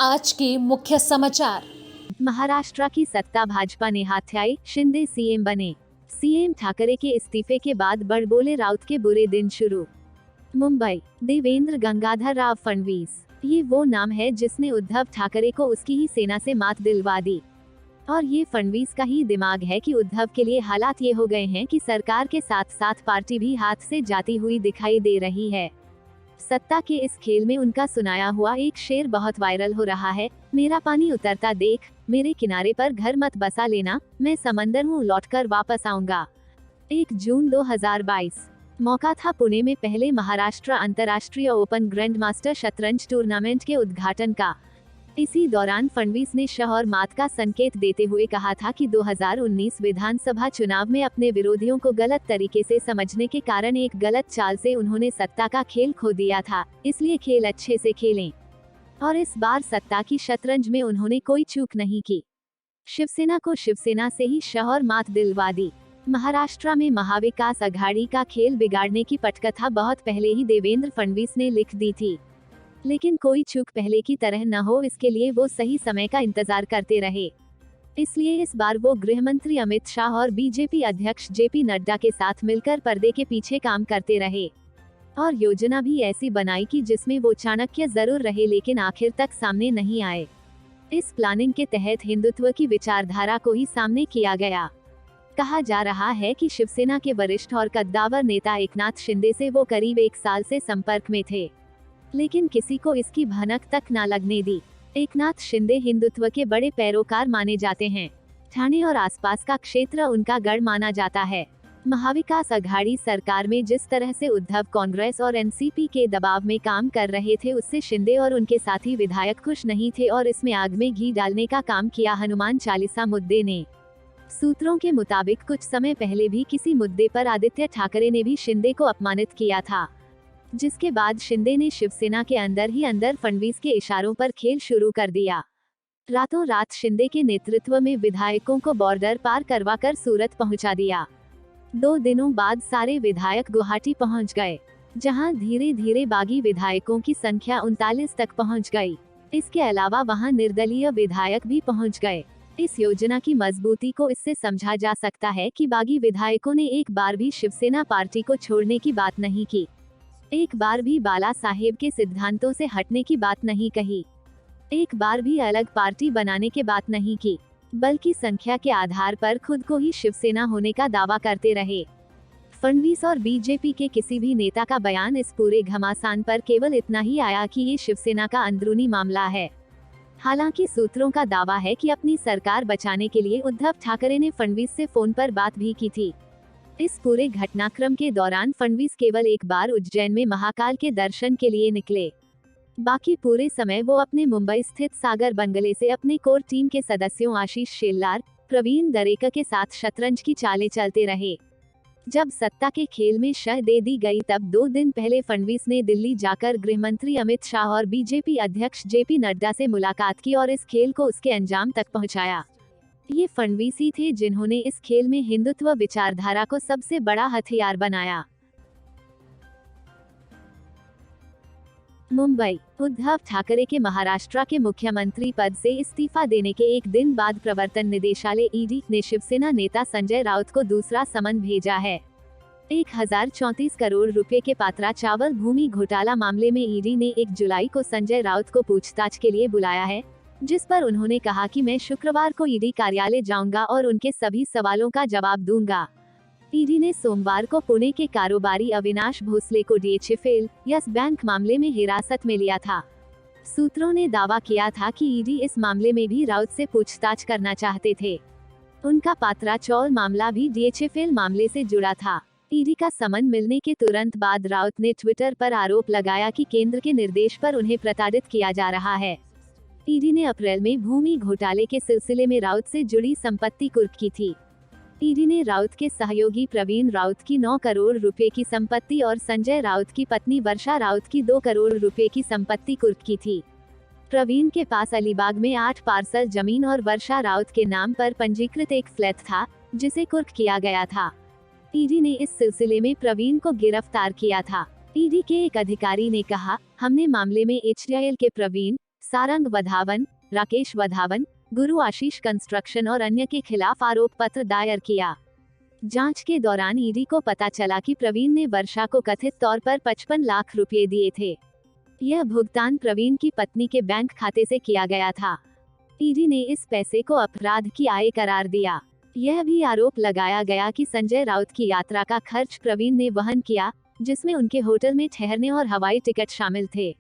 आज के मुख्य समाचार। महाराष्ट्र की सत्ता भाजपा ने हाथ आई, शिंदे सीएम बने। सीएम ठाकरे के इस्तीफे के बाद बड़बोले राउत के बुरे दिन शुरू। मुंबई, देवेंद्र गंगाधर राव फडणवीस, ये वो नाम है जिसने उद्धव ठाकरे को उसकी ही सेना से मात दिलवा दी। और ये फडणवीस का ही दिमाग है कि उद्धव के लिए हालात ये हो गए हैं कि सरकार के साथ साथ पार्टी भी हाथ से जाती हुई दिखाई दे रही है। सत्ता के इस खेल में उनका सुनाया हुआ एक शेर बहुत वायरल हो रहा है। मेरा पानी उतरता देख, मेरे किनारे पर घर मत बसा लेना, मैं समंदर हूँ लौटकर वापस आऊंगा। 1 जून 2022। मौका था पुणे में पहले महाराष्ट्र अंतर्राष्ट्रीय ओपन ग्रैंड मास्टर शतरंज टूर्नामेंट के उद्घाटन का। इसी दौरान फडणवीस ने शह और मात का संकेत देते हुए कहा था कि 2019 विधानसभा चुनाव में अपने विरोधियों को गलत तरीके से समझने के कारण एक गलत चाल से उन्होंने सत्ता का खेल खो दिया था, इसलिए खेल अच्छे से खेलें। और इस बार सत्ता की शतरंज में उन्होंने कोई चूक नहीं की। शिवसेना को शिवसेना से ही शह और मात दिलवा दी। महाराष्ट्र में महाविकास अघाड़ी का खेल बिगाड़ने की पटकथा बहुत पहले ही देवेंद्र फडणवीस ने लिख दी थी, लेकिन कोई चूक पहले की तरह न हो इसके लिए वो सही समय का इंतजार करते रहे। इसलिए इस बार वो गृह मंत्री अमित शाह और बीजेपी अध्यक्ष जेपी नड्डा के साथ मिलकर पर्दे के पीछे काम करते रहे और योजना भी ऐसी बनाई कि जिसमें वो चाणक्य जरूर रहे लेकिन आखिर तक सामने नहीं आए। इस प्लानिंग के तहत हिंदुत्व की विचारधारा को ही सामने किया गया। कहा जा रहा है कि शिवसेना के वरिष्ठ और कद्दावर नेता एकनाथ शिंदे से वो करीब 1 साल से संपर्क में थे, लेकिन किसी को इसकी भनक तक न लगने दी। एकनाथ शिंदे हिंदुत्व के बड़े पैरोकार माने जाते हैं। ठाणे और आसपास का क्षेत्र उनका गढ़ माना जाता है। महाविकास अघाड़ी सरकार में जिस तरह से उद्धव कांग्रेस और एनसीपी के दबाव में काम कर रहे थे उससे शिंदे और उनके साथी विधायक खुश नहीं थे और इसमें आग में घी डालने का काम किया हनुमान चालीसा मुद्दे ने। सूत्रों के मुताबिक कुछ समय पहले भी किसी मुद्दे पर आदित्य ठाकरे ने भी शिंदे को अपमानित किया था, जिसके बाद शिंदे ने शिवसेना के अंदर ही अंदर फडणवीस के इशारों पर खेल शुरू कर दिया। रातों रात शिंदे के नेतृत्व में विधायकों को बॉर्डर पार करवाकर सूरत पहुंचा दिया। 2 दिनों बाद सारे विधायक गुवाहाटी पहुंच गए, जहां धीरे धीरे बागी विधायकों की संख्या 39 तक पहुंच गई। इसके अलावा वहां निर्दलीय विधायक भी पहुंच गए। इस योजना की मजबूती को इससे समझा जा सकता है कि बागी विधायकों ने एक बार भी शिवसेना पार्टी को छोड़ने की बात नहीं की, एक बार भी बाला साहेब के सिद्धांतों से हटने की बात नहीं कही, एक बार भी अलग पार्टी बनाने की बात नहीं की, बल्कि संख्या के आधार पर खुद को ही शिवसेना होने का दावा करते रहे। फडणवीस और बीजेपी के किसी भी नेता का बयान इस पूरे घमासान पर केवल इतना ही आया कि ये शिवसेना का अंदरूनी मामला है। हालांकि सूत्रों का दावा है कि अपनी सरकार बचाने के लिए उद्धव ठाकरे ने फडणवीस से फोन पर बात भी की थी। इस पूरे घटनाक्रम के दौरान फडणवीस केवल एक बार उज्जैन में महाकाल के दर्शन के लिए निकले। बाकी पूरे समय वो अपने मुंबई स्थित सागर बंगले से अपने कोर टीम के सदस्यों आशीष शेल्लार, प्रवीण दरेकर के साथ शतरंज की चालें चलते रहे। जब सत्ता के खेल में शह दे दी गई तब 2 दिन पहले फडणवीस ने दिल्ली जाकर गृह मंत्री अमित शाह और बीजेपी अध्यक्ष जेपी नड्डा से मुलाकात की और इस खेल को उसके अंजाम तक पहुंचाया। ये फडणवीस ही थे जिन्होंने इस खेल में हिंदुत्व विचारधारा को सबसे बड़ा हथियार बनाया। मुंबई, उद्धव ठाकरे के महाराष्ट्र के मुख्यमंत्री पद से इस्तीफा देने के एक दिन बाद प्रवर्तन निदेशालय ईडी ने शिवसेना नेता संजय राउत को दूसरा समन भेजा है। 1034 करोड़ रुपए के पात्रा चावल भूमि घोटाला मामले में ईडी ने 1 जुलाई को संजय राउत को पूछताछ के लिए बुलाया है, जिस पर उन्होंने कहा कि मैं शुक्रवार को ईडी कार्यालय जाऊंगा और उनके सभी सवालों का जवाब दूंगा। ईडी ने सोमवार को पुणे के कारोबारी अविनाश भोसले को डीएचएफएल यस बैंक मामले में हिरासत में लिया था। सूत्रों ने दावा किया था कि ईडी इस मामले में भी राउत से पूछताछ करना चाहते थे। उनका पात्रा चौल मामला भी डीएचएफएल मामले से जुड़ा था। ईडी का समन मिलने के तुरंत बाद राउत ने ट्विटर पर आरोप लगाया कि केंद्र के निर्देश पर उन्हें प्रताड़ित किया जा रहा है। ईडी ने अप्रैल में भूमि घोटाले के सिलसिले में राउत से जुड़ी संपत्ति कुर्क की थी। ईडी ने राउत के सहयोगी प्रवीण राउत की 9 करोड़ रुपए की संपत्ति और संजय राउत की पत्नी वर्षा राउत की 2 करोड़ रुपए की संपत्ति कुर्क की थी। प्रवीण के पास अलीबाग में 8 पार्सल जमीन और वर्षा राउत के नाम पर पंजीकृत एक फ्लैट था, जिसे कुर्क किया गया था। ईडी ने इस सिलसिले में प्रवीण को गिरफ्तार किया था। ईडी के एक अधिकारी ने कहा, हमने मामले में एचडीआईएल के प्रवीण, सारंग वधावन, राकेश वधावन, गुरु आशीष कंस्ट्रक्शन और अन्य के खिलाफ आरोप पत्र दायर किया। जांच के दौरान ईडी को पता चला कि प्रवीण ने वर्षा को कथित तौर पर 55 लाख रुपए दिए थे। यह भुगतान प्रवीण की पत्नी के बैंक खाते से किया गया था। ईडी ने इस पैसे को अपराध की आय करार दिया। यह भी आरोप लगाया गया कि संजय राउत की यात्रा का खर्च प्रवीण ने वहन किया, जिसमें उनके होटल में ठहरने और हवाई टिकट शामिल थे।